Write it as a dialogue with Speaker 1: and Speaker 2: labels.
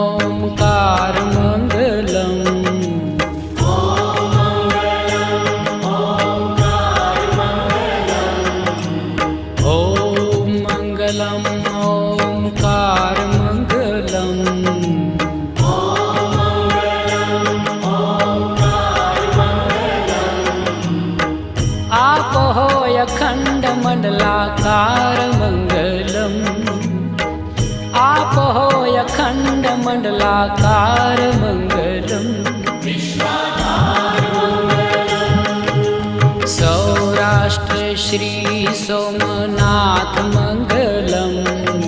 Speaker 1: ओंकार मंगलम। ओम मंगलम ओंकार मंगलम। आप हो अखंड मंडलाकार मंगलम। आप हो अखंड मंडलाकार मंगलम। सौराष्ट्र श्री सोमनाथ मंगलम।